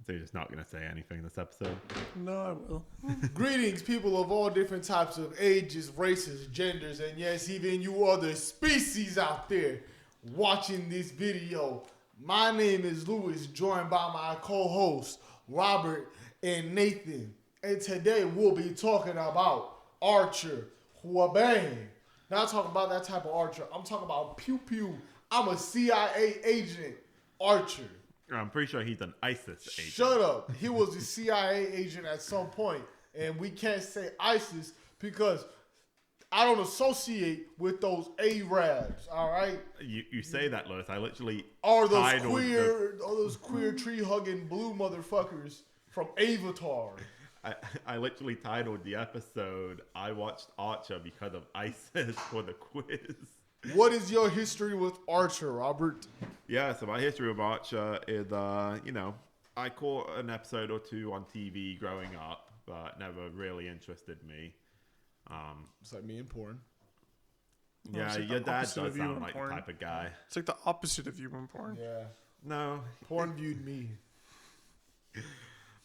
So you're just not going to say anything this episode? No, I will. Greetings, people of all different types of ages, races, genders, and yes, even you other species out there watching this video. My name is Louis, joined by my co-hosts, Robert and Nathan. And today we'll be talking about Archer Huabang. Not talking about that type of Archer. I'm talking about Pew Pew. I'm a CIA agent, Archer. I'm pretty sure he's an ISIS agent. Shut up. He was a CIA agent at some point, and we can't say ISIS because I don't associate with those Arabs. All right. You say that, Louis. I literally Or titled those queer tree hugging blue motherfuckers from Avatar. I literally titled the episode "I watched Archer because of ISIS" for the quiz. What is your history with Archer, Robert? Yeah, so my history with Archer is, I caught an episode or two on TV growing up, but never really interested me. It's like me and porn. Yeah, it's like your the dad opposite does of you sound and like porn. the type of guy. It's like the opposite of human porn. Yeah. No, Porn viewed me.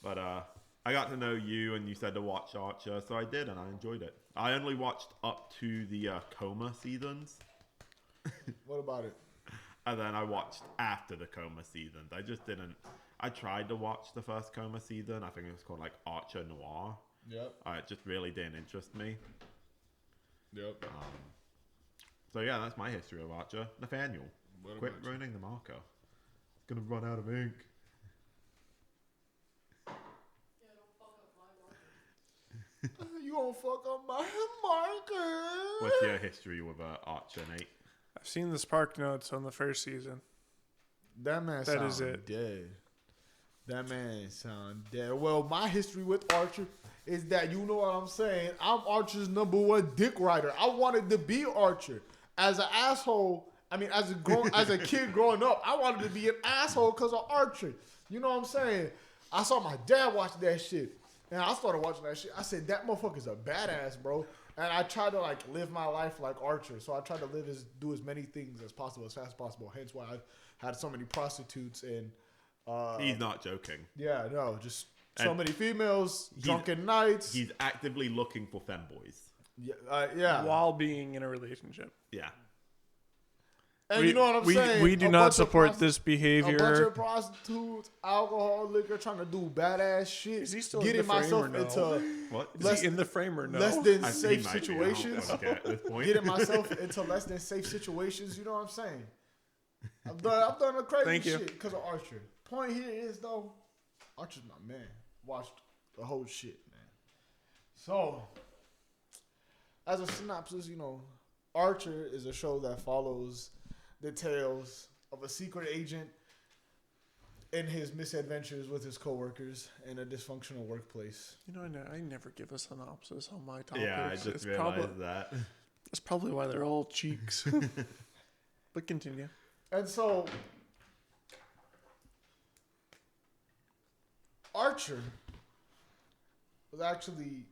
but I got to know you, and you said to watch Archer, so I did, and I enjoyed it. I only watched up to the coma seasons. What about it? And then I watched after the coma seasons. I just didn't. I tried to watch the first coma season. I think it was called like Archer Noir. Yep. It just really didn't interest me. Yep. So yeah, that's my history of Archer. Nathaniel, What quit about you? ruining the marker. It's gonna run out of ink. You gonna fuck up my marker? What's your history with Archer, Nate? I've seen the Spark Notes on the first season. That man That sound is it. dead. That man sound dead. Well, my history with Archer is that, you know what I'm saying, I'm Archer's #1 dick rider. I wanted to be Archer. As an asshole, as a kid growing up, I wanted to be an asshole because of Archer. You know what I'm saying? I saw my dad watch that shit. And I started watching that shit. I said, that motherfucker's a badass, bro. And I tried to like live my life like Archer. So I tried to do as many things as possible, as fast as possible. Hence why I've had so many prostitutes and He's not joking. yeah, no, just so And many females, drunken nights. He's actively looking for femboys. Yeah. While being in a relationship. Yeah. And you know what I'm saying? We do A not bunch of support this A bunch behavior. of prostitutes, alcohol, liquor, trying to do badass shit. Is he still getting in the frame myself or no? into What? Is he in the frame or no? less than He safe might be. I situations? don't care at this point. Getting myself into less than safe situations. You know what I'm saying? I've done a crazy Thank you. shit because of Archer. Point here is though, Archer's my man. Watched the whole shit, man. So, as a synopsis, Archer is a show that follows the tales of a secret agent and his misadventures with his coworkers in a dysfunctional workplace. I never give a synopsis on my topics. Yeah, I just It's realized that. That's probably why they're all cheeks. But continue. And so, Archer was actually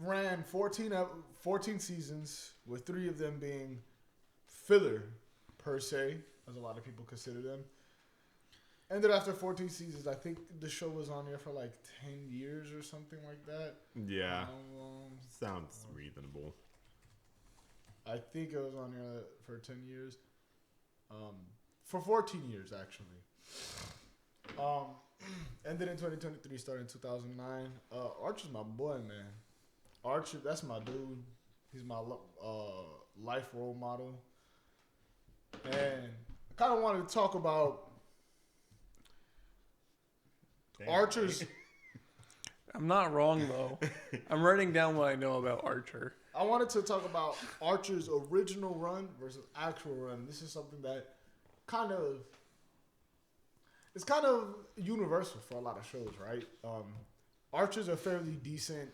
ran 14 seasons, with 3 of them being filler, per se, as a lot of people consider them. Ended after 14 seasons. I think the show was on there for like 10 years or something like that. Yeah. Sounds reasonable. I think it was on there for 10 years. For 14 years, actually. Ended in 2023, started in 2009. Archer's my boy, man. Archer, that's my dude. He's my life role model. And I kind of wanted to talk about Damn, Archer's... right? I'm not wrong, though. I'm writing down what I know about Archer. I wanted to talk about Archer's original run versus actual run. This is something that it's kind of universal for a lot of shows, right? Archer's a fairly decent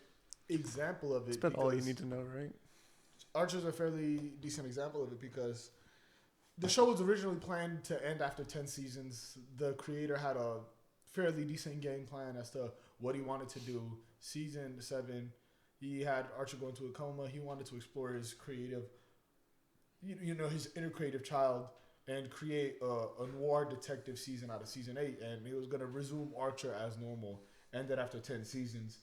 example of it. That's about all you need to know, right? Archer's a fairly decent example of it because the show was originally planned to end after 10 seasons. The creator had a fairly decent game plan as to what he wanted to do. Season 7, he had Archer go into a coma. He wanted to explore his creative, his inner creative child and create a noir detective season out of season 8, and it was gonna resume Archer as normal. Ended after 10 seasons,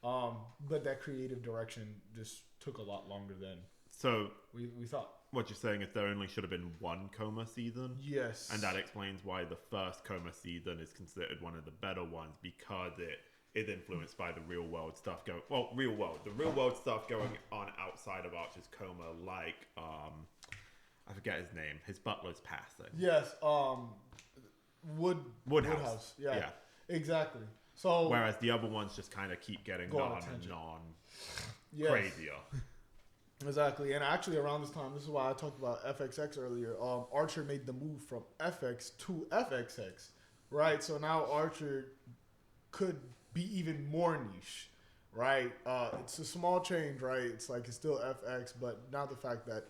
but that creative direction just took a lot longer than So we thought. what you're saying is there only should have been one Coma season? Yes, And that explains why the first Coma season is considered one of the better ones, because it is influenced by the real world stuff the real world stuff going on outside of Archer's coma, like I forget his name, his butler's passing. yes, Woodhouse. Yeah, exactly. So whereas the other ones just kind of keep getting on and on, yes. crazier. Exactly, and actually around this time, this is why I talked about FXX earlier. Archer made the move from FX to FXX, right? So now Archer could be even more niche, right? It's a small change, right? It's like it's still FX, but now the fact that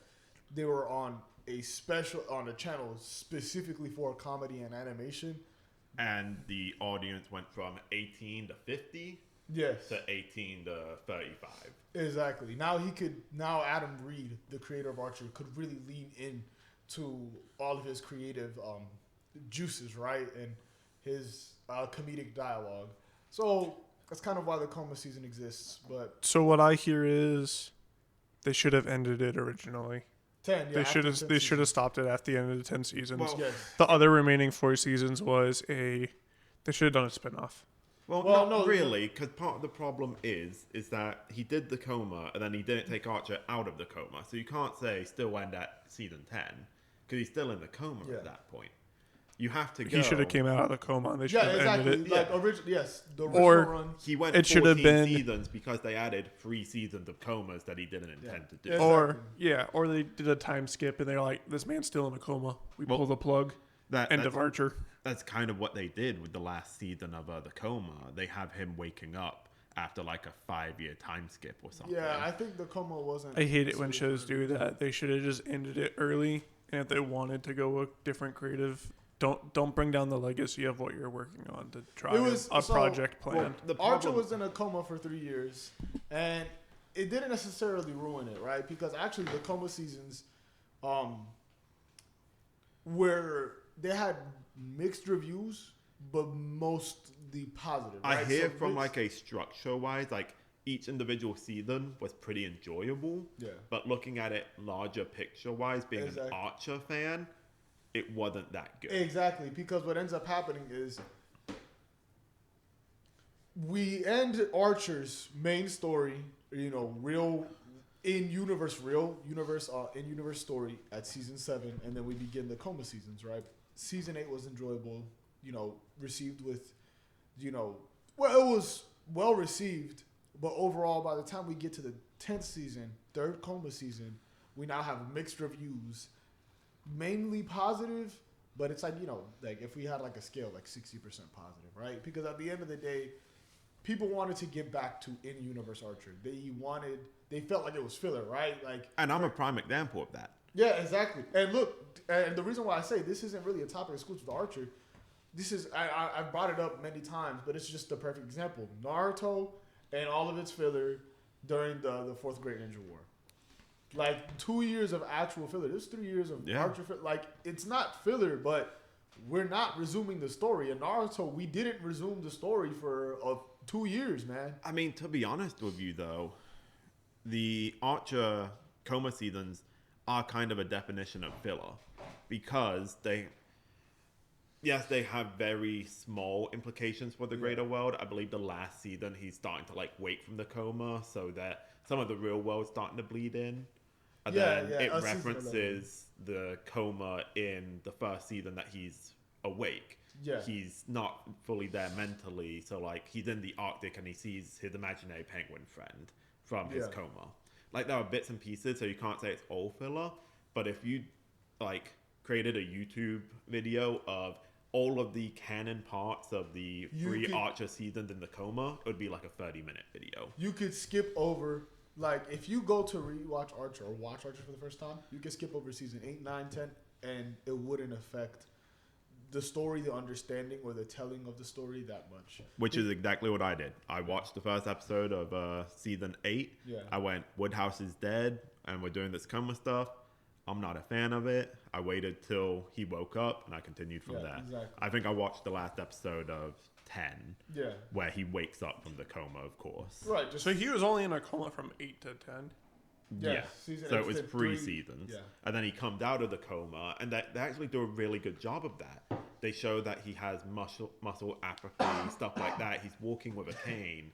they were on a channel specifically for comedy and animation, and the audience went from 18 to 50. Yes. To 18 to 35. Exactly. Now Adam Reed, the creator of Archer, could really lean into all of his creative juices, right? And his comedic dialogue. So that's kind of why the Coma season exists. But So what I hear is they should have ended it originally. 10, yeah. They should have stopped it at the end of the 10 seasons. Well, yes. The other remaining 4 seasons they should have done a spin-off. Well, not really, because part of the problem is that he did the coma and then he didn't take Archer out of the coma. So you can't say still end at season 10 because he's still in the coma at that point. You have to go. He should have came out of the coma and they should have ended it. Like the original run. He went it should have 14 been seasons because they added 3 seasons of comas that he didn't intend to do. Exactly. Or they did a time skip and they're like, this man's still in a coma. We pull the plug. End of Archer. That's kind of what they did with the last season of the coma. They have him waking up after like a 5-year time skip or something. Yeah, I think the coma wasn't. I hate it when shows do that. They should have just ended it early. And if they wanted to go a different creative, don't bring down the legacy of what you're working on to try a project plan. Archer was in a coma for 3 years, and it didn't necessarily ruin it, right? Because actually the coma seasons, where they had mixed reviews, but mostly positive. Right? I hear from like a structure wise, like each individual season was pretty enjoyable. Yeah. But looking at it larger picture wise, being an Archer fan, it wasn't that good. Exactly, because what ends up happening is we end Archer's main story, real in-universe story at season 7, and then we begin the coma seasons, right? Season 8 was enjoyable, received with, it was well received, but overall, by the time we get to the 10th season, 3rd coma season, we now have mixed reviews, mainly positive, but it's like, like if we had like a scale, like 60% positive, right? Because at the end of the day, people wanted to get back to in-universe Archer. They felt like it was filler, right? And I'm a prime example of that. Yeah, exactly. And look, and the reason why I say this isn't really a topic exclusive to Archer, this is, I've brought it up many times, but it's just the perfect example. Naruto and all of its filler during the 4th Great Ninja War. Like 2 years of actual filler. There's 3 years of Archer filler. Like, it's not filler, but we're not resuming the story. In Naruto, we didn't resume the story for 2 years, man. I mean, to be honest with you, though, the Archer coma seasons are kind of a definition of filler because they have very small implications for the greater world. I believe the last season he's starting to like wake from the coma so that some of the real world's starting to bleed in. And then it references the coma in the first season that he's awake. Yeah. He's not fully there mentally, so like he's in the Arctic and he sees his imaginary penguin friend from his coma. Like there are bits and pieces, so you can't say it's all filler, but if you like created a YouTube video of all of the canon parts of the 3 Archer seasons in the coma, it would be like a 30-minute video. You could skip over, like if you go to rewatch Archer or watch Archer for the first time, you could skip over season 8, 9, 10, and it wouldn't affect the story, the understanding, or the telling of the story that much. Which is exactly what I did. I watched the first episode of season 8. Yeah. I went, Woodhouse is dead, and we're doing this coma stuff. I'm not a fan of it. I waited till he woke up and I continued from there. Exactly. I think I watched the last episode of 10. Yeah. Where he wakes up from the coma, of course. Right. So he was only in a coma from 8 to 10. Yeah. So it was 3 three seasons. Yeah. And then he comes out of the coma, and they actually do a really good job of that. They show that he has muscle atrophy, stuff like that. He's walking with a cane.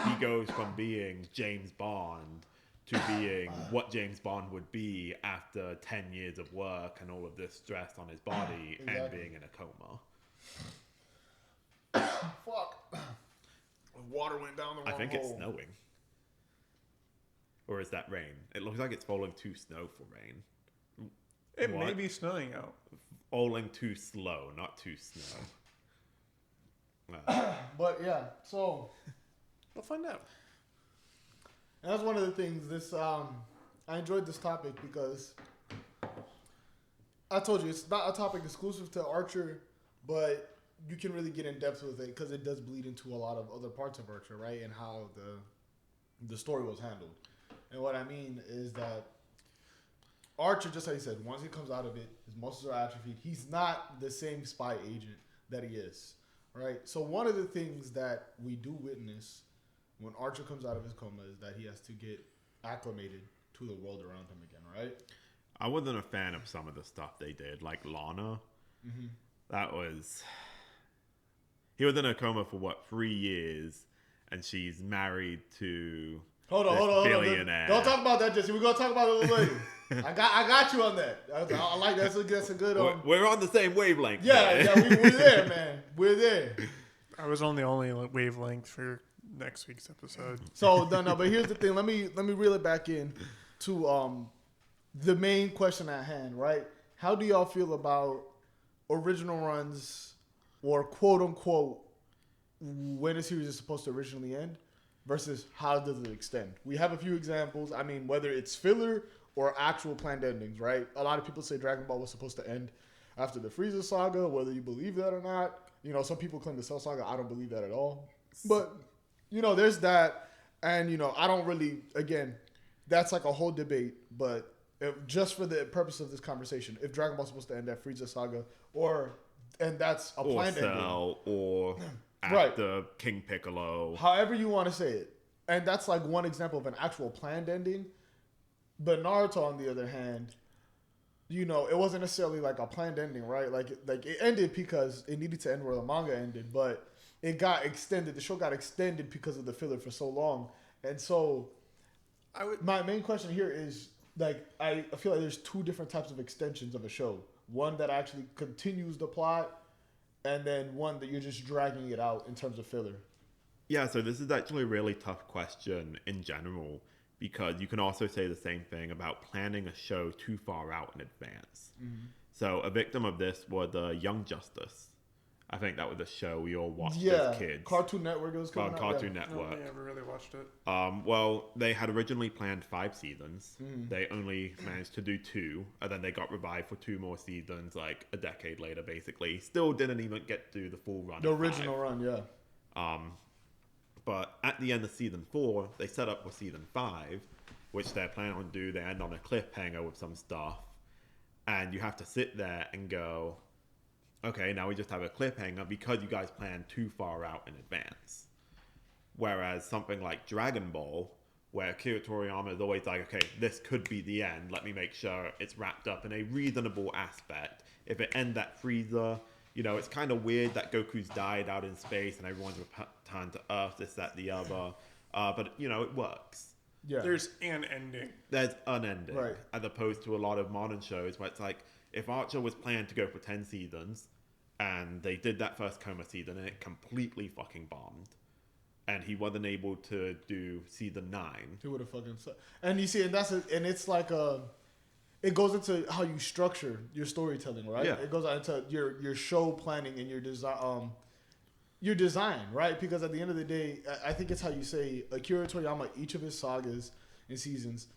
He goes from being James Bond to being what James Bond would be after 10 years of work and all of this stress on his body and being in a coma. Fuck. Water went down the wrong I think hole. it's snowing. Or is that rain? It looks like it's falling too snow for rain. It may be snowing out. Falling too slow, not too snow. But yeah, so We'll find out. that's one of the things. I enjoyed this topic because I told you it's not a topic exclusive to Archer, but you can really get in depth with it because it does bleed into a lot of other parts of Archer, right? And how the story was handled. And what I mean is that Archer, just like you said, once he comes out of it, his muscles are atrophied. He's not the same spy agent that he is, right? So one of the things that we do witness when Archer comes out of his coma is that he has to get acclimated to the world around him again, right? I wasn't a fan of some of the stuff they did, like Lana. Mm-hmm. That was... He was in a coma for, 3 years, and she's married to Hold on. billionaire. Don't talk about that, Jesse. We're gonna talk about it a little later. I got you on that. I like that. That's a good. We're on the same wavelength. Yeah, we're there, man. We're there. I was on the only wavelength for next week's episode. So no. But here's the thing. Let me reel it back in to the main question at hand. Right? How do y'all feel about original runs or quote unquote when a series is supposed to originally end versus how does it extend? We have a few examples. I mean, whether it's filler or actual planned endings, right? A lot of people say Dragon Ball was supposed to end after the Frieza saga, whether you believe that or not. You know, some people claim the Cell saga. I don't believe that at all. But, you know, there's that. And, you know, I don't really, again, that's like a whole debate. But just for the purpose of this conversation, if Dragon Ball's supposed to end at Frieza saga and that's a planned ending. Or Right. after King Piccolo. However you want to say it. And that's like one example of an actual planned ending. But Naruto, on the other hand, you know, it wasn't necessarily like a planned ending, right? Like it ended because it needed to end where the manga ended, but it got extended. The show got extended because of the filler for so long. And so my main question here is, like, I feel like there's two different types of extensions of a show. One that actually continues the plot, and then one that you're just dragging it out in terms of filler. Yeah, so this is actually a really tough question in general, because you can also say the same thing about planning a show too far out in advance. Mm-hmm. So a victim of this was Young Justice. I think that was a show we all watched as kids. Cartoon Network. It was called Cartoon Network. I never really watched it. Well, they had originally planned 5 seasons. Mm. They only managed to do 2, and then they got revived for 2 more seasons, like a decade later, basically. Still didn't even get to the full run. The original run, yeah. But at the end of season 4, they set up for season 5, which they're planning on do. They end on a cliffhanger with some stuff, and you have to sit there and go, okay, now we just have a cliffhanger because you guys planned too far out in advance. Whereas something like Dragon Ball, where Akira Toriyama is always like, okay, this could be the end. Let me make sure it's wrapped up in a reasonable aspect. If it ends at Frieza, you know, it's kind of weird that Goku's died out in space and everyone's returned to Earth, this, that, the other. But, you know, it works. Yeah. There's an ending. There's an ending. Right. As opposed to a lot of modern shows where it's like, if Archer was planned to go for 10 seasons, and they did that first coma season, and it completely fucking bombed, and he wasn't able to do season 9. He would have fucking sucked. And you see, and it's like it goes into how you structure your storytelling, right? Yeah. It goes into your show planning and your design, right? Because at the end of the day, I think it's how you say Akira Toriyama, each of his sagas and seasons,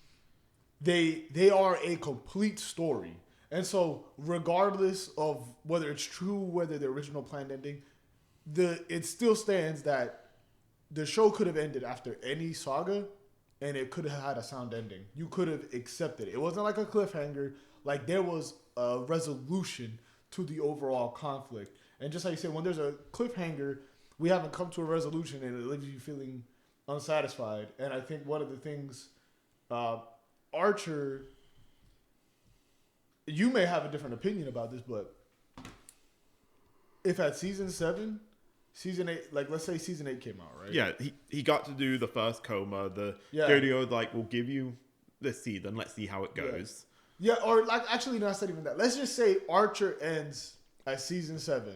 they are a complete story. And so, regardless of whether it's true, whether the original planned ending, it still stands that the show could have ended after any saga, and it could have had a sound ending. You could have accepted it. It wasn't like a cliffhanger, Like there was a resolution to the overall conflict. And just like you said, when there's a cliffhanger, we haven't come to a resolution and it leaves you feeling unsatisfied. And I think one of the things Archer, you may have a different opinion about this, but if at season 7, season 8, like let's say season 8 came out, right? Yeah, he got to do the first coma. The studio like, we'll give you this season. Let's see how it goes. Yeah, or like actually, no, it's not even that. Let's just say Archer ends at season 7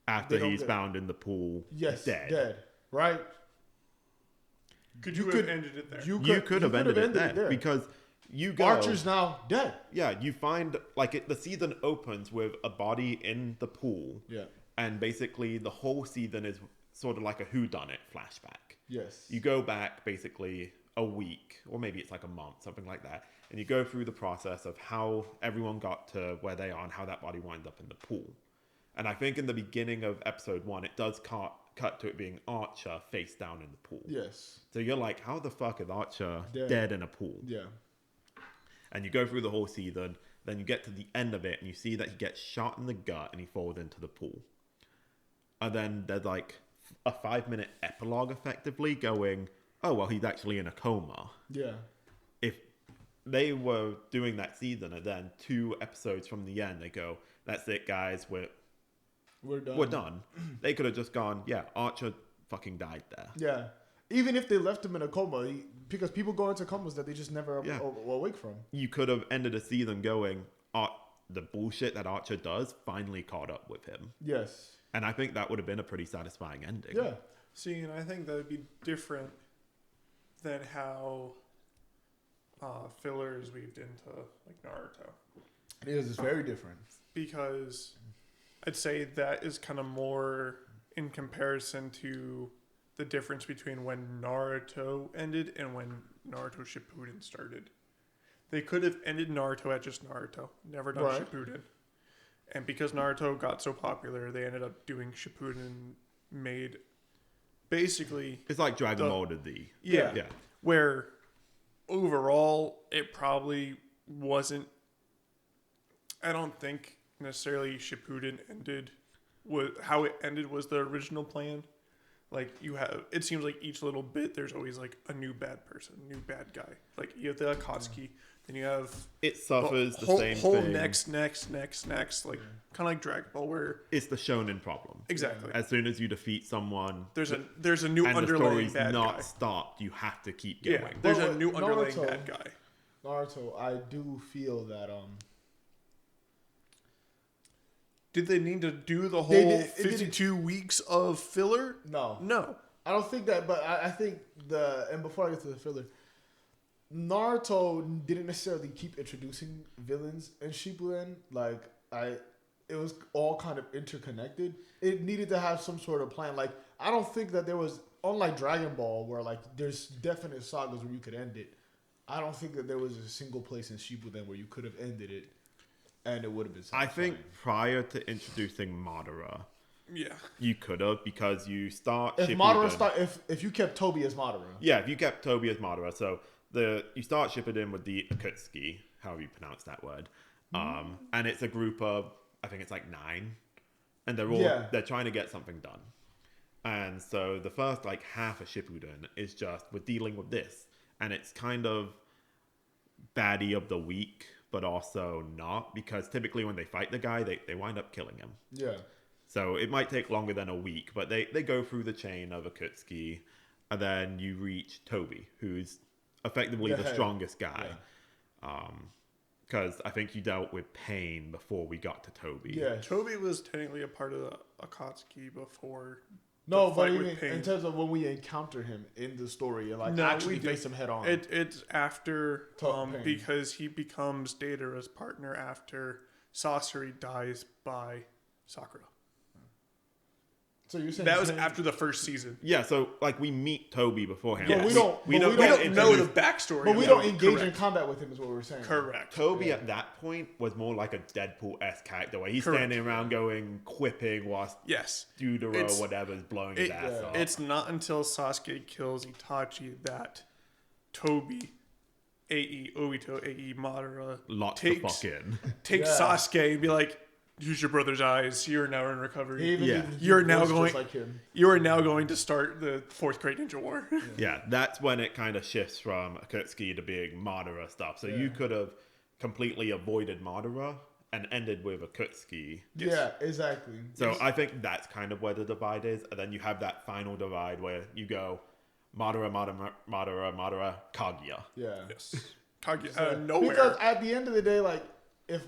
after he's found in the pool. Yes, dead. Right? You could have ended it there. You could have ended it there because you go. Archer's now dead. Yeah, you find the season opens with a body in the pool. Yeah. And basically the whole season is sort of like a whodunit flashback. Yes. You go back basically a week, or maybe it's like a month, something like that. And you go through the process of how everyone got to where they are and how that body winds up in the pool. And I think in the beginning of episode 1, it does cut to it being Archer face down in the pool. Yes. So you're like, how the fuck is Archer dead in a pool? Yeah. And you go through the whole season, then you get to the end of it and you see that he gets shot in the gut and he falls into the pool. And then there's like a 5-minute epilogue effectively going, oh, well, he's actually in a coma. Yeah. If they were doing that season and then 2 episodes from the end, they go, that's it, guys, we're done. They could have just gone, yeah, Archer fucking died there. Yeah. Even if they left him in a coma, because people go into comas that they just never awake from. You could have ended a season going, the bullshit that Archer does finally caught up with him. Yes. And I think that would have been a pretty satisfying ending. Yeah. See, and I think that would be different than how filler is weaved into like Naruto. It is. It's very different. Because I'd say that is kind of more in comparison to the difference between when Naruto ended and when Naruto Shippuden started. They could have ended Naruto at just Naruto, never done Shippuden. And because Naruto got so popular, they ended up doing Shippuden, made basically... It's like Dragon Ball did the... Yeah. Where overall, it probably wasn't... I don't think necessarily Shippuden ended... How it ended was the original plan. Like, you have... It seems like each little bit, there's always like a new bad person, new bad guy. Like, you have the Akatsuki... Then you have... It suffers the same whole thing. next. Like, kind of like Dragon Ball, where... It's the shonen problem. Exactly. As soon as you defeat someone... There's a new underlying bad guy. Not stopped. You have to keep going. Yeah, there's a new underlying bad guy. Naruto, I do feel that... Did they need to do the whole 52 weeks of filler? No. I don't think that, but I think and before I get to the filler... Naruto didn't necessarily keep introducing villains in Shippuden. It was all kind of interconnected. It needed to have some sort of plan. Like, I don't think that there was, unlike Dragon Ball, where like there's definite sagas where you could end it. I don't think that there was a single place in Shippuden where you could have ended it, and it would have been satisfying. I think prior to introducing Madara, yeah, you could have, because you start. If Madara if you kept Toby as Madara, if you kept Toby as Madara, so. You start Shippuden with the Akatsuki, however you pronounce that word, and it's a group of, I think it's like 9, and they're trying to get something done, and so the first like half of Shippuden is just we're dealing with this, and it's kind of baddie of the week, but also not, because typically when they fight the guy, they wind up killing him. Yeah. So it might take longer than a week, but they go through the chain of Akatsuki, and then you reach Toby, who's effectively the strongest guy, because I think you dealt with Pain before we got to Toby. Yeah, Toby was technically a part of the Akatsuki before. No, but even in terms of when we encounter him in the story and actually face him head on. It's after because he becomes Deidara's partner after Sasori dies by Sakura. So you're saying that was after the first season. Yeah, so like we meet Toby beforehand. Yeah, we don't know the backstory. But we don't engage in combat with him, is what we're saying. Correct. Toby at that point was more like a Deadpool-esque character, where he's standing around quipping whilst Deutero or whatever is blowing his ass off. It's not until Sasuke kills Itachi that Toby AE Obito, AE Madara Lock the fuck in. take Yeah. Sasuke and be like, use your brother's eyes. You're now in He recovery. even Yeah. did You're voice now just going- like him. You are now going to start the fourth Great Ninja War. Yeah, that's when it kind of shifts from Akutsuki to being Madara stuff. So you could have completely avoided Madara and ended with Akutsuki. Yeah, exactly. So I think that's kind of where the divide is. And then you have that final divide where you go Madara, Kaguya. Yeah. Yes. Kaguya So- out of nowhere. Because at the end of the day, like, if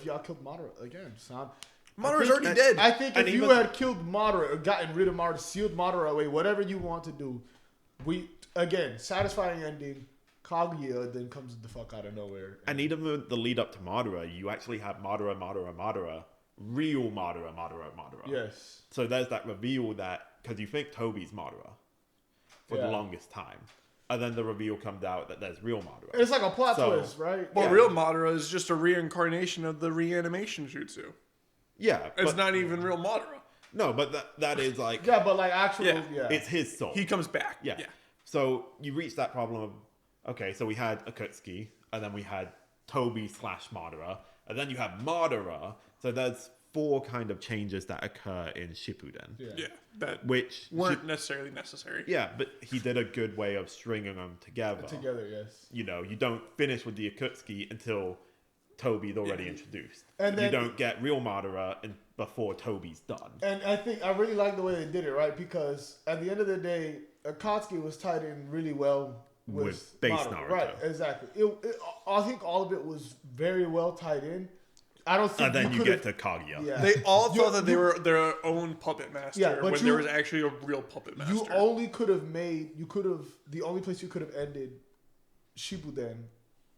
y'all killed Madara again, son. Madara's I already think- dead. I think And if you even- had killed Madara or gotten rid of Madara, sealed Madara away, whatever you want to do, again, satisfying ending, Kaguya then comes the fuck out of nowhere. And even with the lead up to Madara, you actually have Madara, real Madara. Yes. So there's that reveal that, because you think Toby's Madara for the Yeah. longest time. And then the reveal comes out that there's real Madara. It's like a plot So- twist, right? Well, Yeah. real Madara is just a reincarnation of the reanimation jutsu. Yeah. It's But, not even real Madara. no, but that is like, Yeah, but like actual, Yeah. yeah. it's his soul. He comes back. Yeah. So you reach that problem of, okay, so we had Akutsuki, and then we had Toby / Madara, and then you have Madara. So there's 4 kind of changes that occur in Shippuden. Yeah. That Which, weren't necessarily necessary. yeah, but he did a good way of stringing them together. Together, yes. You know, you don't finish with the Akutsuki until Toby's already introduced. And you then- don't get real Madara before Toby's done. And I think I really like the way they did it, right? Because at the end of the day, Akatsuki was tied in really well With base Naruto. Right, exactly. I think all of it was very well tied in. I don't think And then you could've- get to Kaguya. Yeah. They all You- thought that they you- were their own puppet master Yeah, but when you- there was actually a real puppet master. You only could have the only place you could have ended Shippuden,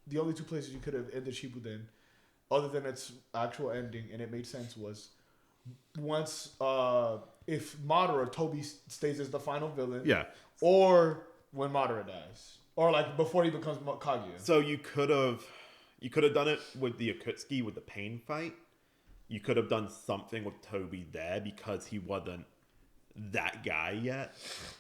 the only 2 places you could have ended Shippuden, other than its actual ending, and it made sense, was once, if Madara, Toby stays as the final villain, Yeah. or when Madara dies, or like before he becomes Kaguya. So you could have done it with the Akutsuki with the pain fight. You could have done something with Toby there because he wasn't that guy yet.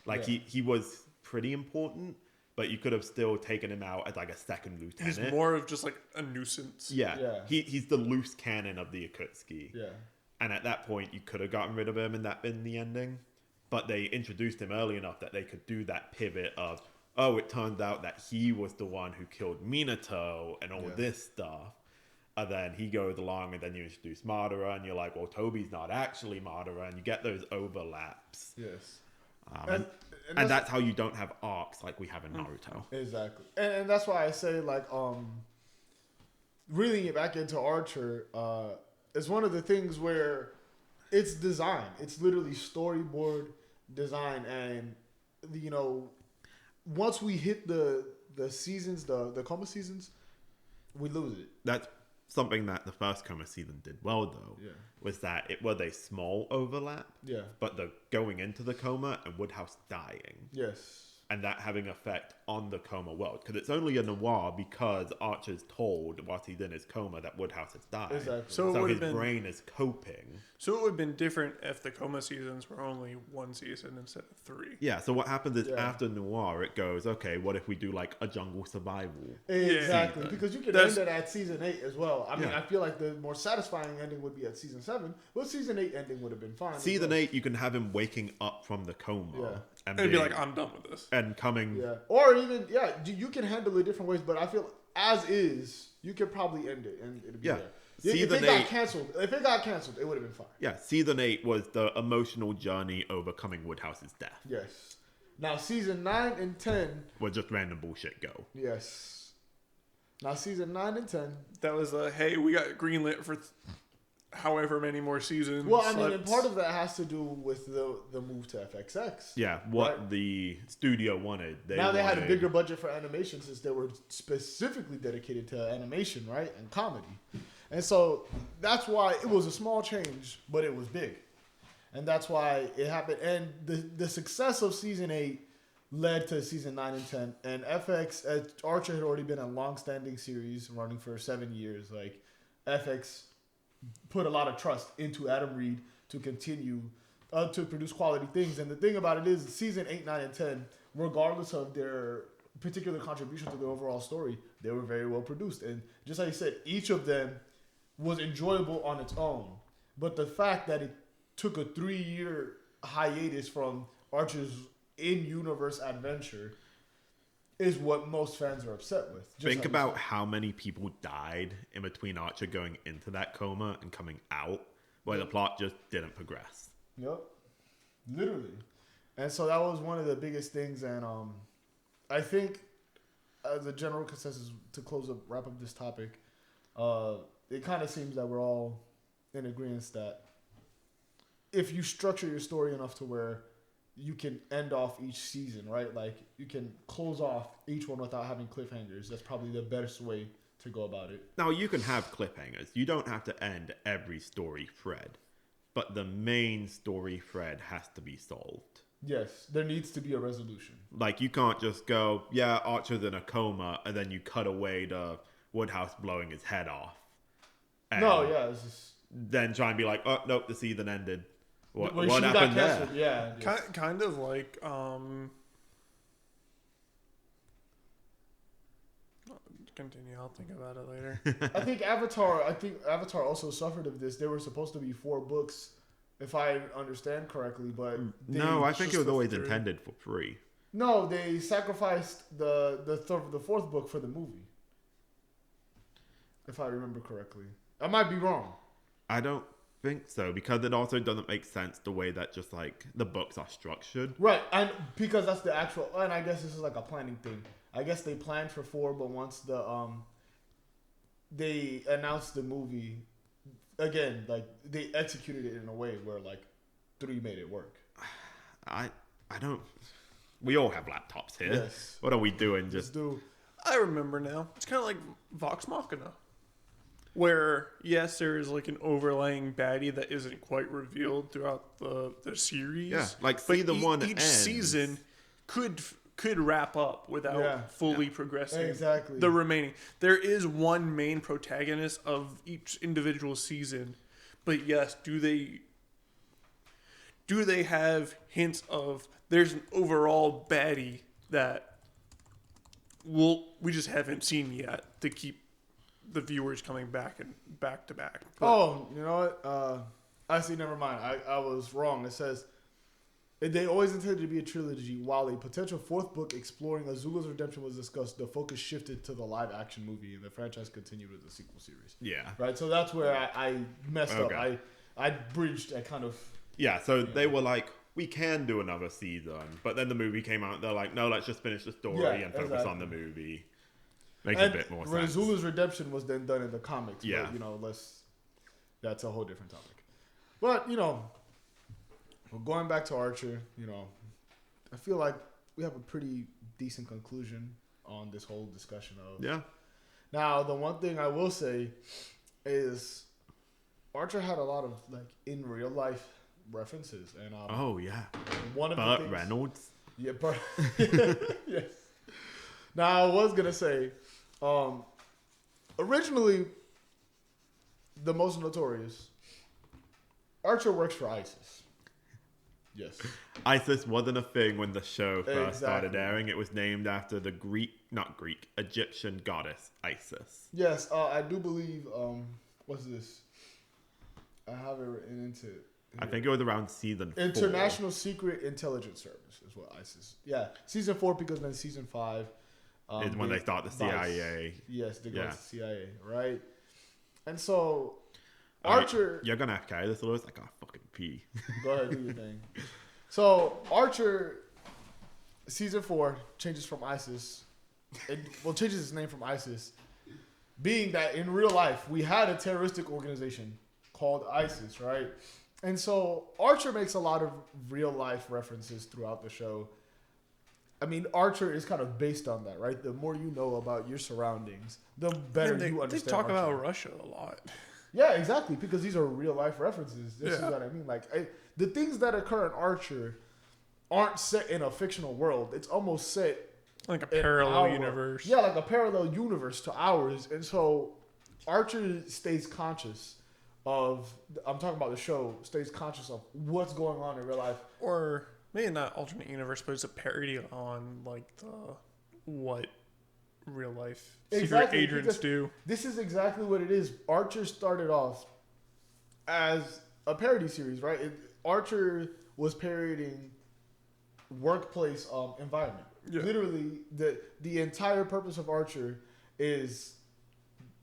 Like Yeah. he was pretty important, but you could have still taken him out as like a second lieutenant. He's more of just like a nuisance. yeah. Yeah. He's the loose cannon of the Akutsuki. Yeah. And at that point, you could have gotten rid of him in the ending. But they introduced him early enough that they could do that pivot of, oh, it turned out that he was the one who killed Minato and all this stuff. And then he goes along and then you introduce Madara and you're like, well, Toby's not actually Madara. And you get those overlaps. Yes. And that's how you don't have arcs like we have in Naruto. Exactly. And that's why I say, like, reeling it back into Archer, it's one of the things where it's design. It's literally storyboard design. And, you know, once we hit the seasons, the Coma seasons, we lose it. That's something that the first Coma season did well, though, Yeah. was that it was a small overlap, Yeah. but the going into the coma and Woodhouse dying, Yes. and that having effect on the coma world. Because it's only a noir because Archer's told whilst he's in his coma that Woodhouse has died. Exactly. So it So would his have been brain is coping. So it would have been different if the Coma seasons were only 1 season instead of 3. Yeah, so what happens is Yeah. after noir, it goes, okay, what if we do like a jungle survival? Exactly. season? Because you could That's- end it at season 8 as well. I mean, Yeah. I feel like the more satisfying ending would be at season 7, but season 8 ending would have been fine. as Season well. 8, you can have him waking up from the coma Yeah. and And be like, I'm done with this. and coming. Yeah. Or even, you can handle it different ways, but I feel as is, you could probably end it and it'd be Yeah. there. If Season it got 8 canceled, it would have been fine. Yeah, season 8 was the emotional journey overcoming Woodhouse's death. Yes. Now season 9 and 10, Where just random bullshit go. yes. Now season 9 and 10. That was hey, we got greenlit for however many more seasons. Well, I mean, and Let's- part of that has to do with the move to FXX. Yeah, what Right. the studio wanted. They Now they had a wanted- bigger budget for animation since they were specifically dedicated to animation, right? And comedy. And so that's why it was a small change, but it was big. And that's why it happened. And the success of season 8 led to season 9 and 10. And FX, Archer had already been a long-standing series running for 7 years. Like, FX put a lot of trust into Adam Reed to continue to produce quality things. And the thing about it is, season 8, 9, and 10, regardless of their particular contribution to the overall story, they were very well produced. And just like you said, each of them was enjoyable on its own. But the fact that it took a 3-year hiatus from Archer's in-universe adventure is what most fans are upset with. Think about how many people died in between Archer going into that coma and coming out, where the plot just didn't progress. Yep. Literally. And so that was one of the biggest things. And I think as a general consensus to wrap up this topic, it kind of seems that we're all in agreement that if you structure your story enough to where you can end off each season, right? Like you can close off each one without having cliffhangers. That's probably the best way to go about it. Now, you can have cliffhangers. You don't have to end every story thread, but the main story thread has to be solved. Yes, there needs to be a resolution. Like, you can't just go, yeah, Archer's in a coma, and then you cut away to Woodhouse blowing his head off. No, yeah, it's just... Then try and be like, oh, nope, the season ended. What got happened there? canceled, yeah. Kind of like continue. I'll think about it later. I think Avatar also suffered of this. There were supposed to be 4 books, if I understand correctly, but no, I think it was always intended for 3. No, they sacrificed the 4th book for the movie, if I remember correctly. I might be wrong. I don't think so, because it also doesn't make sense the way that just like the books are structured. Right, and because that's the actual, and I guess this is like a planning thing. I guess they planned for 4, but once they announced the movie, again, like they executed it in a way where like 3 made it work. I don't. We all have laptops here. Yes. What are we doing? Just do. I remember now. It's kind of like Vox Machina, where yes, there is like an overlaying baddie that isn't quite revealed throughout the series. Yeah, like season 1 each ends. season could wrap up without fully progressing exactly the remaining. There is one main protagonist of each individual season, but yes, do they have hints of there's an overall baddie that we just haven't seen yet to keep the viewers coming back and back to back. Oh, you know what? I see. Never mind. I was wrong. It says they always intended to be a trilogy. While a potential 4th book exploring Azula's redemption was discussed, the focus shifted to the live-action movie, and the franchise continued with the sequel series. Yeah. Right. So that's where I messed up. Okay. I bridged. I kind of. Yeah. So they were like, we can do another season, but then the movie came out. They're like, no, let's just finish the story and focus on the movie. Makes a bit more sense. Azula's redemption was then done in the comics. Yeah. But, that's a whole different topic. But, we're going back to Archer, I feel like we have a pretty decent conclusion on this whole discussion of. Yeah. Now, the one thing I will say is Archer had a lot of like in real life references, and oh yeah, one of Burt the things, Reynolds. Yeah, Burt. Yes. Now I was gonna say, originally, the most notorious Archer works for ISIS. Yes. ISIS wasn't a thing when the show first started Exactly. airing. It was named after the Egyptian goddess Isis. Yes, I do believe. What's this? I have it written into. I think it was around season 4. International Secret Intelligence Service is what ISIS. Yeah, season 4 because then season 5 is when they start the CIA. Yes, they go to CIA, right? And so Archer. You're gonna have to carry this, Lewis. I gotta fucking pee. Go ahead, do your thing. So Archer, season 4 changes from ISIS. Changes its name from ISIS, being that in real life we had a terroristic organization called ISIS, right? And so Archer makes a lot of real life references throughout the show. I mean, Archer is kind of based on that, right? The more you know about your surroundings, the better you understand. They talk Archer. about Russia a lot. Yeah, exactly, because these are real life references. This is what I mean. Like the things that occur in Archer aren't set in a fictional world. It's almost set like a parallel universe. Yeah, like a parallel universe to ours. And so Archer stays conscious of, I'm talking about the show, stays conscious of what's going on in real life. Or maybe not alternate universe, but it's a parody on like what real life Exactly, secret agents because do. This is exactly what it is. Archer started off as a parody series, right? Archer was parodying workplace environment. Yeah. Literally, the entire purpose of Archer is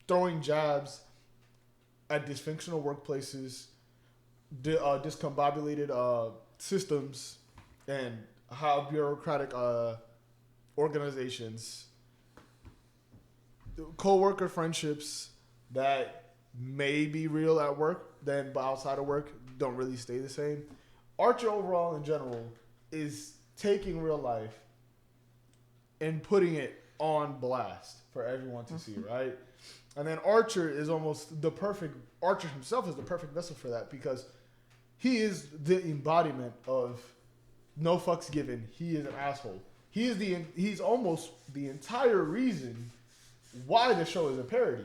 throwing jabs at dysfunctional workplaces, discombobulated systems, and how bureaucratic organizations, co-worker friendships that may be real at work, then but outside of work don't really stay the same. Archer overall in general is taking real life and putting it on blast for everyone to see, right? And then Archer is almost the perfect. Archer himself is the perfect vessel for that because he is the embodiment of no fucks given. He is an asshole. He's almost the entire reason why the show is a parody.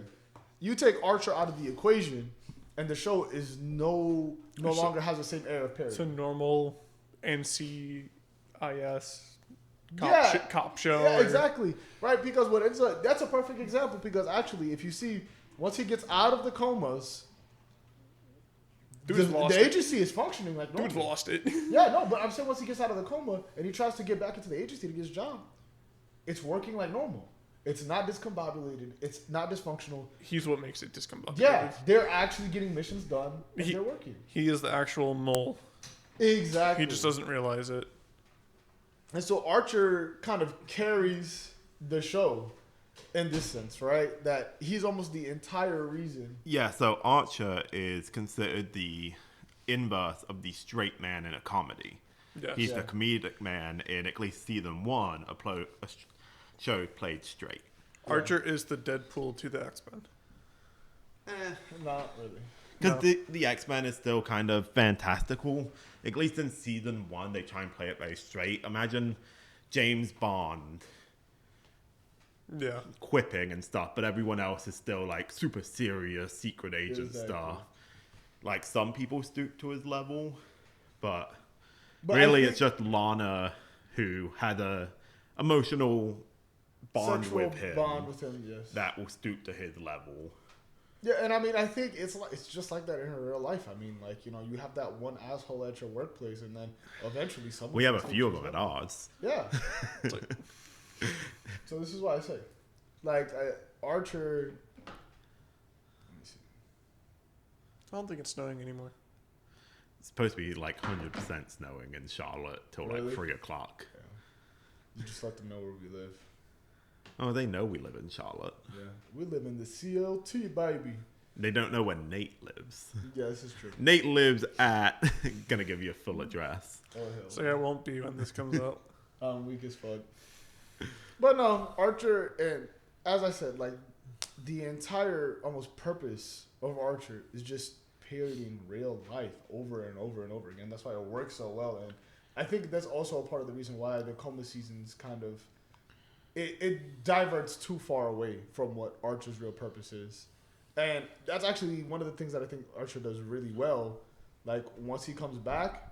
You take Archer out of the equation, and the show is no longer has the same air of parody. It's a normal NCIS cop show. Yeah, exactly. Right, because that's a perfect example because actually, if you see, once he gets out of the comas, the agency is functioning like normal. Dude's lost it. Yeah, no, but I'm saying once he gets out of the coma and he tries to get back into the agency to get his job, it's working like normal. It's not discombobulated. It's not dysfunctional. He's what makes it discombobulated. Yeah, they're actually getting missions done and they're working. He is the actual mole. Exactly. He just doesn't realize it. And so Archer kind of carries the show in this sense, right? That he's almost the entire reason. Yeah, so Archer is considered the inverse of the straight man in a comedy. Yes. He's the comedic man in at least season 1, a show played straight. Archer is the Deadpool to the X-Men. Not really. Because the X-Men is still kind of fantastical. At least in season 1, they try and play it very straight. Imagine James Bond quipping and stuff, but everyone else is still like super serious secret agent stuff. Like some people stoop to his level, but really it's just Lana who had a emotional bond with him, yes. that will stoop to his level. Yeah, and I mean, I think it's just like that in real life. I mean, like, you know, you have that one asshole at your workplace, and then eventually someone. We have a few of them at ours. Yeah. So this is why I say, like, Archer. Let me see. I don't think it's snowing anymore. It's supposed to be like 100% snowing in Charlotte till like 3 o'clock. Yeah. You just let them know where we live. Oh, they know we live in Charlotte. Yeah, we live in the CLT, baby. They don't know where Nate lives. Yeah, this is true. Nate lives at. Gonna give you a full address. Oh hell. So yeah, it won't be when this comes out. I'm weak as fuck. But no, Archer, and as I said, like the entire almost purpose of Archer is just parodying real life over and over and over again. That's why it works so well, and I think that's also a part of the reason why the Coma seasons kind of. It diverts too far away from what Archer's real purpose is. And that's actually one of the things that I think Archer does really well. Like, once he comes back...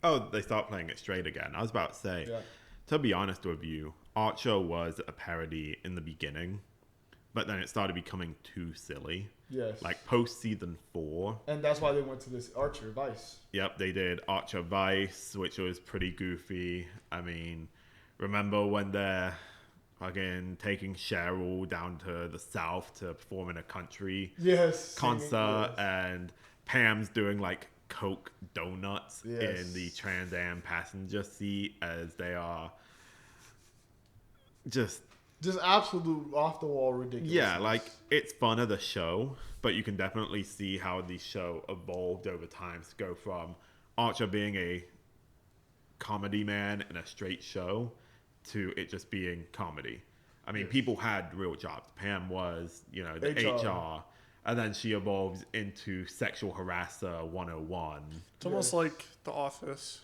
Oh, they start playing it straight again. I was about to say, to be honest with you, Archer was a parody in the beginning, but then it started becoming too silly. Yes. Like, post-season 4. And that's why they went to this Archer Vice. Yep, they did Archer Vice, which was pretty goofy. I mean, remember when they're... fucking taking Cheryl down to the south to perform in a country concert, and Pam's doing like Coke donuts in the Trans Am passenger seat as they are just absolute off the wall ridiculous. Yeah, like it's fun of the show, but you can definitely see how the show evolved over time to go from Archer being a comedy man in a straight show to it just being comedy. I mean, people had real jobs. Pam was, the HR. And then she evolves into sexual harasser 101. It's almost like The Office.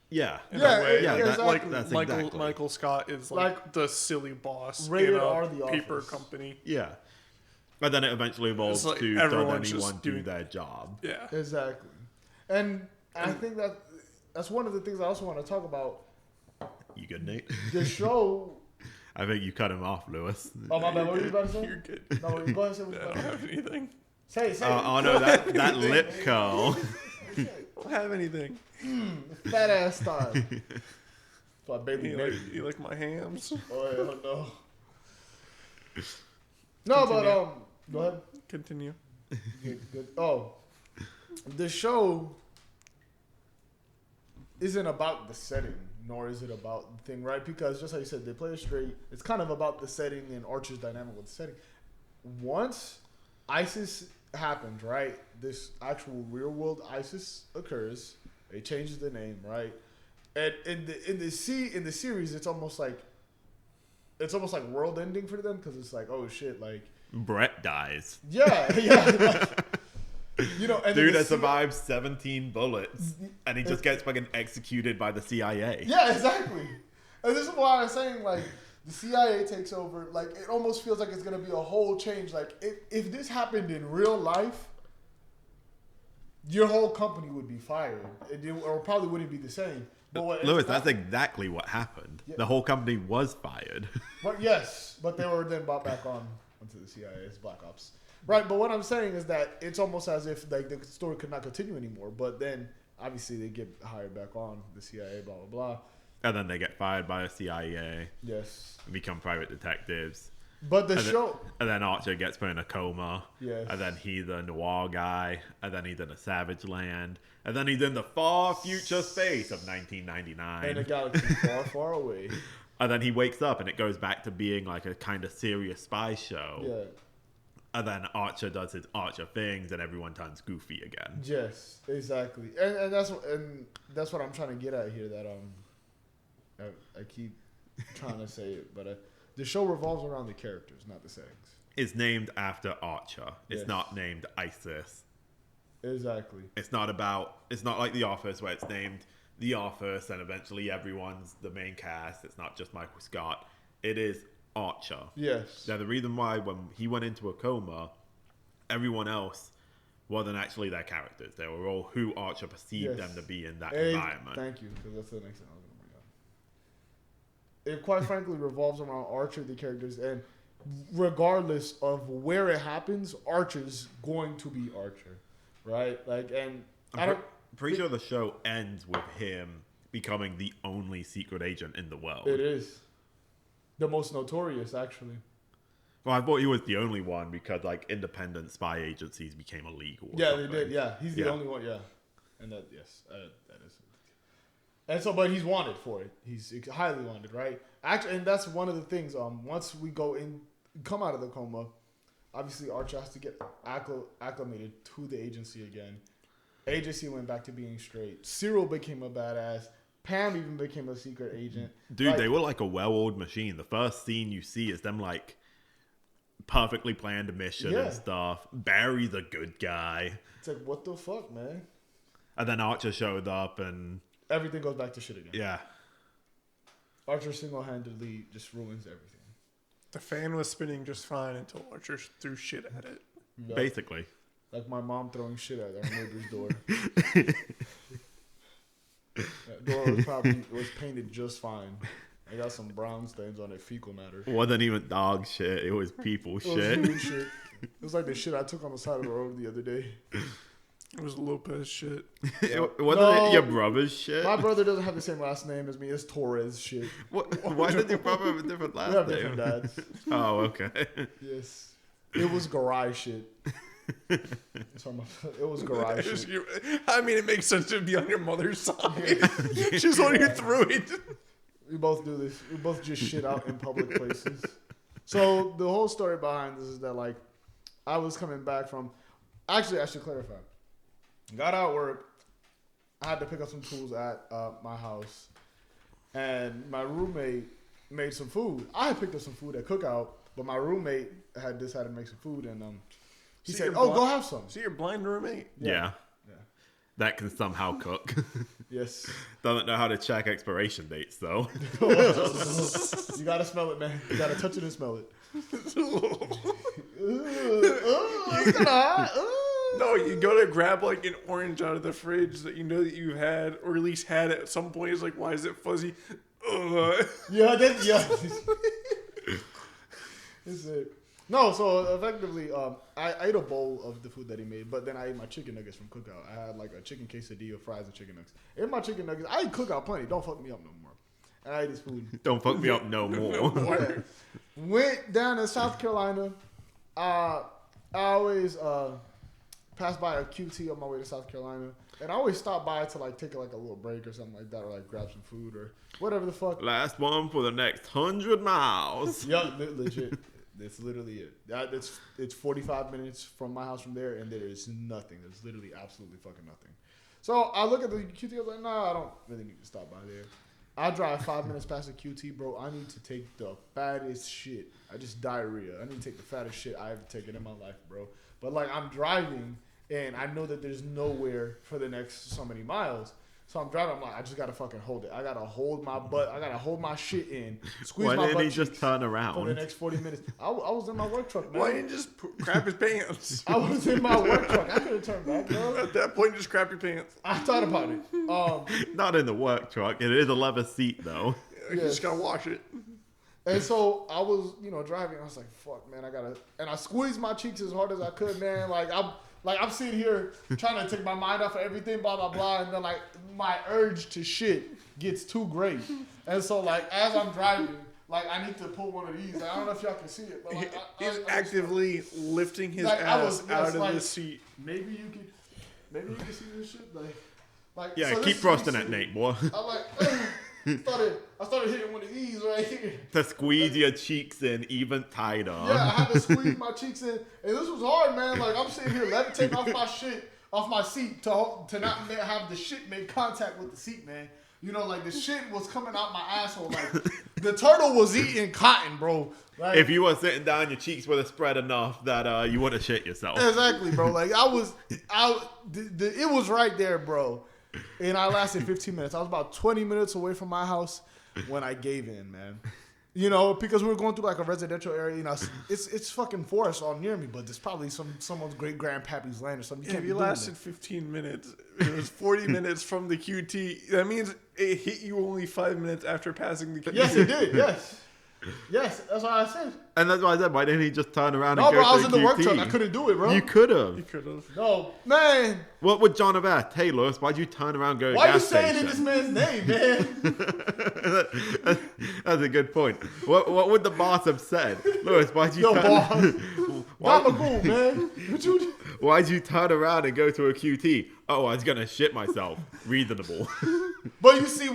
Yeah. In a way. Exactly. That's Michael Scott is like the silly boss rated in R, a The paper Office. company. Yeah. And then it eventually evolves It's like to does everyone's anyone just do doing- their job? Yeah. Exactly. And I think that's one of the things I also want to talk about. You good, Nate? The show I think you cut him off, Lewis. Oh, my bad. What were you about to say? You're good. No, go ahead and say what you I about don't to have anything. say. Say. Oh no, that lip curl. I don't have anything. Fat ass style. So I barely made it. You like my hams? Oh, hell no. No, but go ahead. Continue. Good. Oh, the show isn't about the setting, nor is it about the thing, right? Because just like you said, they play it straight. It's kind of about the setting and Archer's dynamic with the setting. Once ISIS happens, right? This actual real world ISIS occurs. It changes the name, right? And in the series, it's almost like world ending for them because it's like, oh shit, like Brett dies. yeah, like, you know, and Dude has survived 17 bullets, and he just gets fucking executed by the CIA. Yeah, exactly. And this is why I was saying, like, the CIA takes over. Like, it almost feels like it's gonna be a whole change. Like, if this happened in real life, your whole company would be fired, or probably wouldn't be the same. But Lewis, that's exactly what happened. Yeah. The whole company was fired. But yes, but they were then brought back onto the CIA as Black Ops. Right, but what I'm saying is that it's almost as if like the story could not continue anymore. But then obviously they get hired back on the CIA, blah blah blah. And then they get fired by the CIA, Yes, become private detectives. but the And show, and then Archer gets put in a coma. Yes. And then he's a noir guy. And then he's in a Savage Land. And then he's in the far future space of 1999. in a galaxy far, far away. And then he wakes up and it goes back to being like a kind of serious spy show. Yeah. And then Archer does his Archer things and everyone turns goofy again. Yes, exactly, and that's what I'm trying to get at here. That I keep trying to say it, but the show revolves around the characters, not the settings. It's named after Archer. It's Yes. not named ISIS. Exactly. It's not like The Office where it's named The Office and eventually everyone's the main cast. It's not just Michael Scott. It is Archer. Yes. Now, the reason why when he went into a coma, everyone else wasn't actually their characters. They were all who Archer perceived Yes. them to be in that environment. Thank you, because that's the next thing I was going to bring up. It quite frankly revolves around Archer, the characters, and regardless of where it happens, Archer's going to be Archer, right? Like, and I don't. Pretty sure the show ends with him becoming the only secret agent in the world. It is the most notorious, actually. Well, I thought he was the only one because like independent spy agencies became illegal. or Yeah, something. they did. Yeah, he's the Yeah. only one. Yeah, and that yes, that is. And so, but he's wanted for it. He's highly wanted, right? Actually, and that's one of the things. Once we come out of the coma, obviously Archer has to get acclimated to the agency again. Agency went back to being straight. Cyril became a badass. Pam even became a secret agent. Dude, Like, they were like a well-oiled machine. The first scene you see is them like perfectly planned mission Yeah. and stuff. Barry's a good guy. It's like, what the fuck, man? And then Archer showed up and Everything goes back to shit again. yeah. Archer single-handedly just ruins everything. The fan was spinning just fine until Archer threw shit at it. Yeah. Basically. Like my mom throwing shit at our neighbor's door. That door was painted just fine. I got some brown stains on it, fecal matter. It wasn't even dog shit. It was people It was shit. human shit. It was like the shit I took on the side of the road the other day. It was Lopez shit. Wasn't No. it your brother's shit? My brother doesn't have the same last name as me. It's Torres shit. Why did your brother have a different We last have name? different dads. Oh, okay. Yes. It was Garai shit. It was Garai shit. I mean, it makes sense to be on your mother's side. She's the one who threw it. We both do this. We both just shit out in public places. So the whole story behind this is that like I was coming back from. Actually, I should clarify. Got out of work. I had to pick up some tools at my house, and my roommate made some food. I had picked up some food at Cookout, but my roommate had decided to make some food, and he See, said, you're "Oh, blind- go have some." See your blind roommate? Yeah. Yeah. That can somehow cook. Yes. Doesn't know how to check expiration dates, though. You gotta smell it, man. You gotta touch it and smell it. It's kinda hot. No, you go to grab like an orange out of the fridge that you know that you've had, or at least had at some point. It's like, why is it fuzzy? Yeah, yeah. It's it. No, so effectively, I ate a bowl of the food that he made, but then I ate my chicken nuggets from Cookout. I had like a chicken quesadilla, fries, and chicken nuggets. Ate my chicken nuggets. I eat Cookout plenty. Don't fuck me up no more. And I ate his food. Don't fuck me up no more. Yeah. Went down to South Carolina. I always pass by a QT on my way to South Carolina, and I always stop by to like take like a little break or something like that, or like grab some food or whatever the fuck. Last one for the next 100 miles. Yeah, legit. That's literally it. It's 45 minutes from my house from there, and there is nothing. There's literally absolutely fucking nothing. So I look at the QT. I was like, nah, I don't really need to stop by there. I drive 5 minutes past the QT, bro. I need to take the fattest shit. I just diarrhea. I need to take the fattest shit I've ever taken in my life, bro. But like I'm driving, and I know that there's nowhere for the next so many miles. So I'm driving. I'm like, I just gotta fucking hold it. I gotta hold my butt. I gotta hold my shit in. Squeeze Why my didn't butt he just turn around for the next 40 minutes. I was in my work truck, man. Why didn't you just crap his pants? I was in my work truck. I could have turned back, bro. At that point, just crap your pants. I thought about it. Not in the work truck. It is a leather seat, though. You just gotta wash it. And so I was, driving. I was like, "Fuck, man, and I squeezed my cheeks as hard as I could, man. I'm sitting here trying to take my mind off of everything, blah blah blah, and then like my urge to shit gets too great. And so like as I'm driving, like I need to pull one of these. I don't know if y'all can see it, but like He's actively lifting his like, ass out of like, the seat. Maybe you can see this shit, like Yeah, so keep this thrusting is that, Nate, boy. I like I started hitting one of these right here. To squeeze your cheeks in even tighter. Yeah, I had to squeeze my cheeks in, and this was hard, man. Like I'm sitting here levitating off my seat to not have the shit make contact with the seat, man. Like the shit was coming out my asshole. Like the turtle was eating cotton, bro. Like, If you were sitting down, your cheeks would have spread enough that you would have shit yourself. exactly, bro. Like it was right there, bro. And I lasted 15 minutes. I was about 20 minutes away from my house when I gave in, man. Because we were going through like a residential area. It's fucking forest all near me, but there's probably someone's great grandpappy's land or something. If you lasted 15 minutes, it was 40 minutes from the QT. That means it hit you only 5 minutes after passing the QT. Yes, it did. Yes, that's what I said. And that's why I said, why didn't he just turn around No, and go bro, I was to in the the work QT? truck. I couldn't do it, bro. You could have. You could have. No, man. What would John have asked? Hey, Lewis, why'd you turn around and go to Why are you gas saying in station? this man's name, man? That's a good point. What would the boss have said? Lewis, why'd you Yo, turn... boss. Gabagool, man. What you do? Why'd you turn around and go to a QT? Oh, I was gonna shit myself. Reasonable. But you see,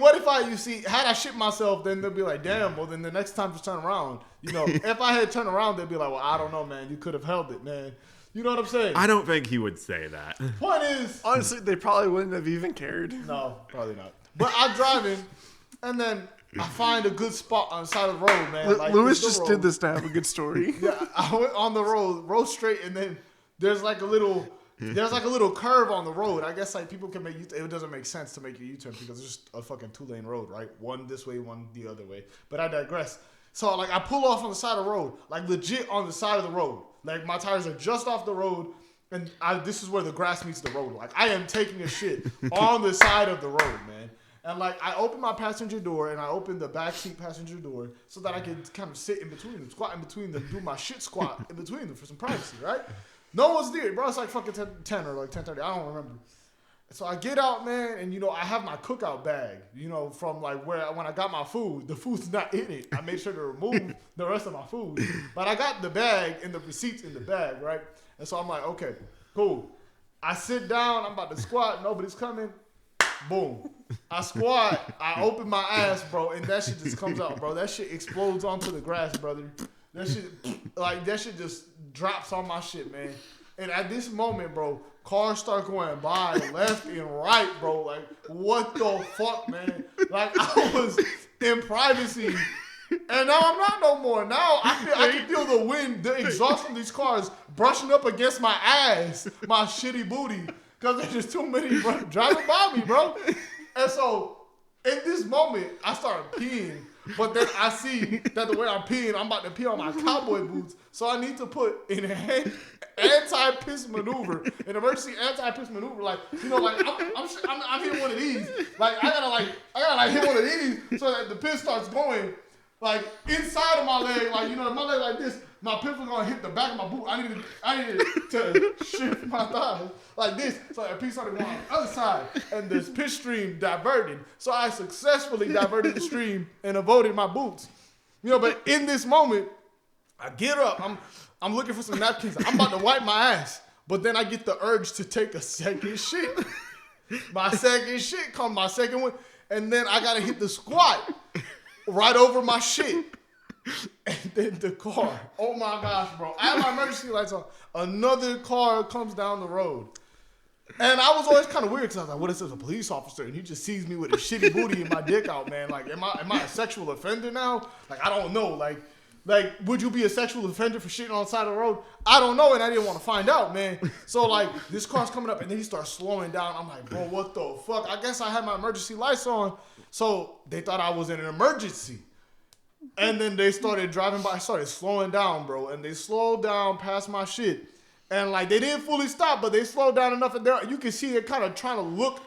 had I shit myself, then they'll be like, damn, well, then the next time just turn around. If I had turned around, they'd be like, well, I don't know, man. You could have held it, man. You know what I'm saying? I don't think he would say that. Point is, Honestly, they probably wouldn't have even cared. no, probably not. But I'm driving, and then I find a good spot on the side of the road, man. Like, Lewis it's the just road. did this to have a good story. Yeah, I went on the road straight, and then there's like a little curve on the road. I guess like people can make it doesn't make sense to make a U-turn because it's just a fucking 2-lane road, right? One this way, one the other way. But I digress. So like I pull off on the side of the road, like legit on the side of the road. Like my tires are just off the road, and this is where the grass meets the road. Like I am taking a shit on the side of the road, man. And like I open my passenger door and I open the backseat passenger door so that I can kind of sit in between them, squat in between them, do my shit squat in between them for some privacy, right? No one's there, bro. It's like fucking 10 or like 10:30. I don't remember. So I get out, man, and I have my cookout bag, from like when I got my food. The food's not in it. I made sure to remove the rest of my food, but I got the bag and the receipts in the bag, right? And so I'm like, okay, cool. I sit down. I'm about to squat. Nobody's coming. Boom. I squat. I open my ass, bro, and that shit just comes out, bro. That shit explodes onto the grass, brother. That shit just drops on my shit, man. And at this moment, bro, cars start going by left and right, bro. Like, what the fuck, man? Like, I was in privacy, and now I'm not no more. Now I can feel the wind, the exhaust from these cars brushing up against my ass, my shitty booty, because there's just too many driving by me, bro. And so, in this moment, I started peeing. But then I see that the way I'm peeing, I'm about to pee on my cowboy boots. So I need to put an anti-piss maneuver, an emergency anti-piss maneuver. Like, I'm hitting one of these. Like, I gotta hit one of these so that the piss starts going. like inside of my leg, like you know, my leg like this. My pistol gonna hit the back of my boot. I needed to shift my thighs like this, so a piece started going on the other side, and this piss stream diverted. So I successfully diverted the stream and avoided my boots. You know, but in this moment, I get up. I'm looking for some napkins. I'm about to wipe my ass, but then I get the urge to take a second shit. My second shit come, my second one, and then I gotta hit the squat right over my shit. And then the car, oh my gosh, bro. I have my emergency lights on. Another car comes down the road. And I was always kind of weird because I was like, what if there's a police officer and he just sees me with a shitty booty and my dick out, man? Like, am I a sexual offender now? Like, I don't know. Like, would you be a sexual offender for shitting on the side of the road? I don't know, and I didn't want to find out, man. So, like, this car's coming up, and then he starts slowing down. I'm like, bro, what the fuck? I guess I had my emergency lights on, so they thought I was in an emergency. And then they started driving by, started slowing down, bro. And they slowed down past my shit. And, like, they didn't fully stop, but they slowed down enough. And you can see they're kind of trying to look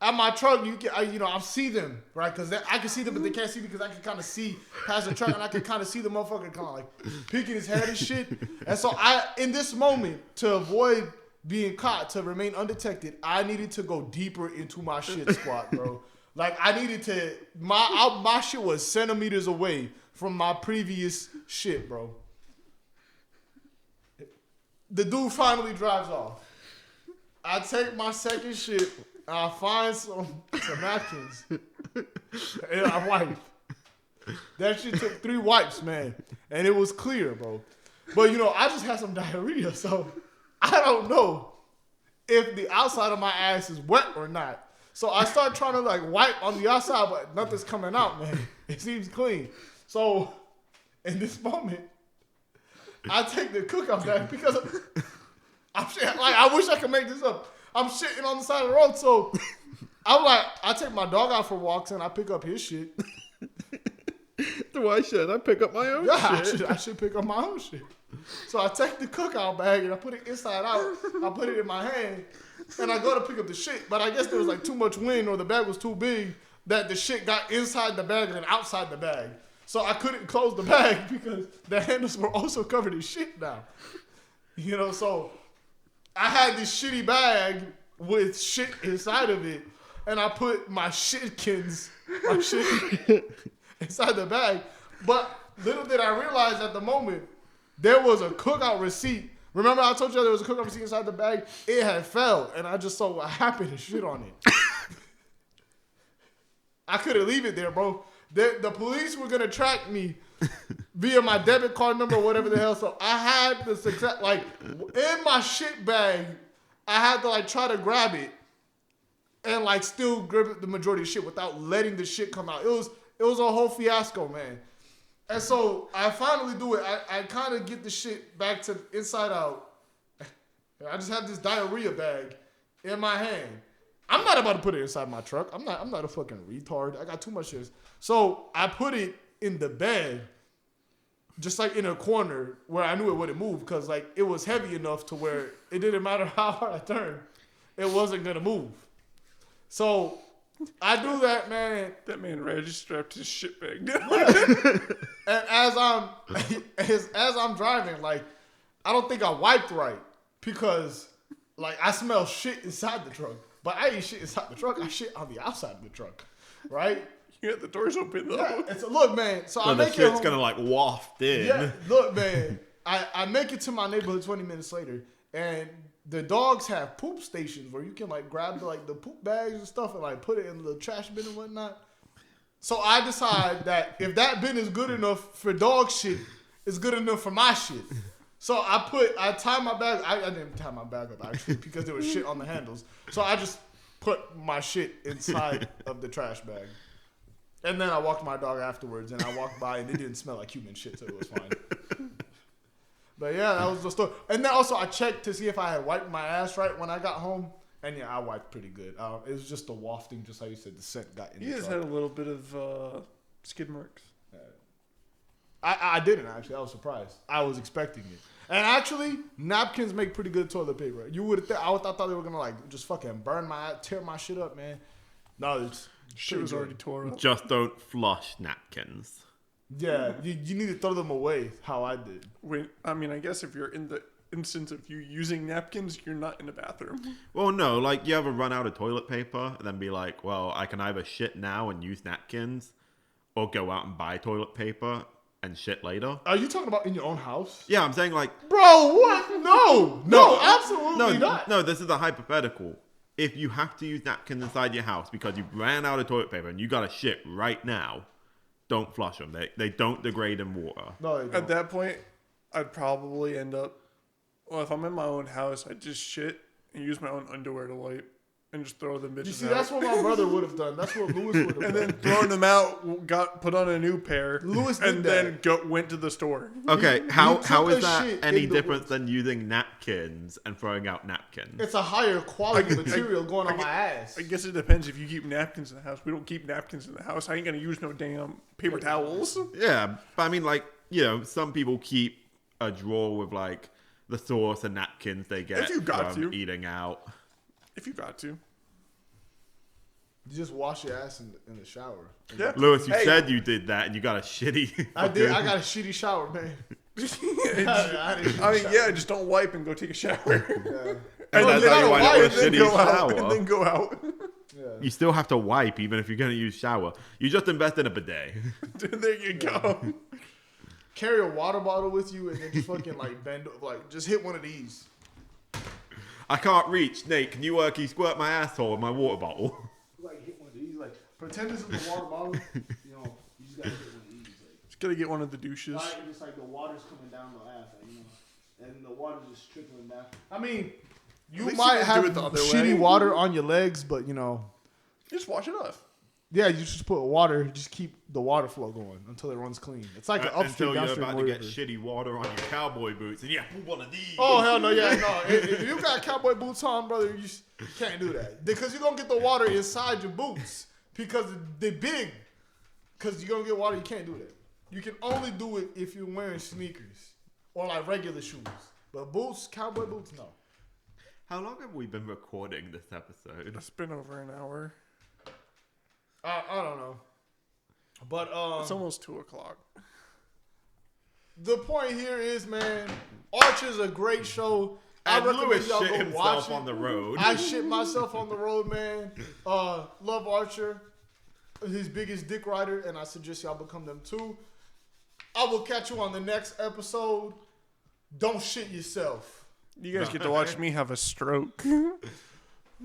at my truck. I see them, right? Because I can see them, but they can't see me because I can kind of see past the truck. And I can kind of see the motherfucker kind of, like, peeking his head and shit. And so in this moment, to avoid being caught, to remain undetected, I needed to go deeper into my shit squat, bro. Like, I needed to, my shit was centimeters away from my previous shit, bro. The dude finally drives off. I take my second shit, and I find some napkins, and I wipe. That shit took 3 wipes, man, and it was clear, bro. But, you know, I just had some diarrhea, so I don't know if the outside of my ass is wet or not. So I start trying to like wipe on the outside, but nothing's coming out, man. It seems clean. So in this moment, I take the cookout bag because I wish I could make this up. I'm shitting on the side of the road, so I'm like, I take my dog out for walks and I pick up his shit. Why should I pick up my own shit? I should pick up my own shit. So I take the cookout bag and I put it inside out. I put it in my hand. And I go to pick up the shit, but I guess there was like too much wind or the bag was too big that the shit got inside the bag and outside the bag. So I couldn't close the bag because the handles were also covered in shit now. You know, so I had this shitty bag with shit inside of it, and I put my shitkins, inside the bag. But little did I realize at the moment, there was a cookout receipt. Remember I told you there was a cookout receipt inside the bag? It had fell, and I just saw what happened and shit on it. I couldn't leave it there, bro. The police were going to track me via my debit card number or whatever the hell. So I had the success, like, in my shit bag, I had to, like, try to grab it and, like, still grab the majority of shit without letting the shit come out. It was a whole fiasco, man. And so I finally do it. I kind of get the shit back to inside out. I just have this diarrhea bag in my hand. I'm not about to put it inside my truck. I'm not a fucking retard. I got too much shit. So I put it in the bed, just like in a corner where I knew it wouldn't move because like it was heavy enough to where it didn't matter how hard I turned, it wasn't gonna move. So I do that, man. That man Reggie strapped his shit bag down. And as I'm driving, like I don't think I wiped right because like I smell shit inside the truck. But I ain't shit inside the truck. I shit on the outside of the truck, right? You got the doors open though. Yeah, and so look, man. So I the make it shit's home. gonna like waft in. Yeah, look, man. I make it to my neighborhood 20 minutes later, and the dogs have poop stations where you can like grab the poop bags and stuff and like put it in the trash bin and whatnot. So I decide that if that bin is good enough for dog shit, it's good enough for my shit. So I tie my bag. I didn't tie my bag up actually because there was shit on the handles. So I just put my shit inside of the trash bag. And then I walked my dog afterwards and I walked by and it didn't smell like human shit, so it was fine. But yeah, that was the story. And then also I checked to see if I had wiped my ass right when I got home. And yeah, I wiped pretty good. It was just the wafting, just like you said, the scent got in the truck. He just had a little bit of skid marks. I didn't actually. I was surprised. I was expecting it. And actually, napkins make pretty good toilet paper. You would have I thought they were gonna like just fucking tear my shit up, man. No, it's Shit was already tore up. Just don't flush napkins. Yeah, you need to throw them away. How I did. I guess if you're in the instance of you using napkins, you're not in the bathroom. Well, no, like you ever run out of toilet paper and then be like, well, I can either shit now and use napkins, or go out and buy toilet paper and shit later. Are you talking about in your own house? Yeah, I'm saying like, Bro, what? No, absolutely not. No, this is a hypothetical. If you have to use napkins inside your house because you ran out of toilet paper and you got to shit right now, don't flush them. They don't degrade in water. No, they don't. At that point, I'd probably end up. Well, if I'm in my own house, I'd just shit and use my own underwear to wipe and just throw them bitches You see, out. that's what my brother would have done. That's what Lewis would have done. And then throwing them out, put on a new pair. Lewis did and that. then went to the store. Okay, He how took is a that shit any in the different woods. than using napkins and throwing out napkins? It's a higher quality I- material going on my ass. I guess it depends if you keep napkins in the house. We don't keep napkins in the house. I ain't gonna use no damn paper towels. Yeah, but I mean, like, some people keep a drawer with like the sauce and napkins they get If you got from to. eating out. If you got to. You just wash your ass in the shower. Yeah. Lewis, you Hey. said you did that and you got a shitty. I did. I fucking- got a shitty shower, man. Just don't wipe and go take a shower. Yeah. And No, that's you how you gotta wipe wipe a and then shitty go out. shower. And then go out. Yeah. You still have to wipe even if you're going to use shower. You just invest in a bidet. There you go. Carry a water bottle with you and then just fucking like bend, like just hit one of these. I can't reach. Nate, can you squirt my asshole with my water bottle? Like hit one of these. Like pretend this is the water bottle. You just gotta hit one of these. Like, Just gotta get one of the douches. right, and it's like the water's coming down the ass, and the water's just trickling down. I mean, you least might you didn't have do it the other shitty way. water on your legs, but Just wash it off. yeah, you just put water, just keep the water flow going until it runs clean. It's like an upstream, Until you're downstream about to get river. shitty water on your cowboy boots. And yeah, one of these. Oh hell no, yeah, no. If you got cowboy boots on, brother, you just can't do that because you're gonna get the water inside your boots because they're big. Because you're gonna get water, you can't do that. You can only do it if you're wearing sneakers or like regular shoes. But boots, cowboy boots, no. How long have we been recording this episode? It's been over an hour. I don't know. But It's almost 2:00. the point here is, man, Archer's a great show. I And recommend Lewis y'all shit go watch himself it. on the road. I shit myself on the road, man. Love Archer. His biggest dick rider, and I suggest y'all become them too. I will catch you on the next episode. Don't shit yourself. You guys get to watch me have a stroke.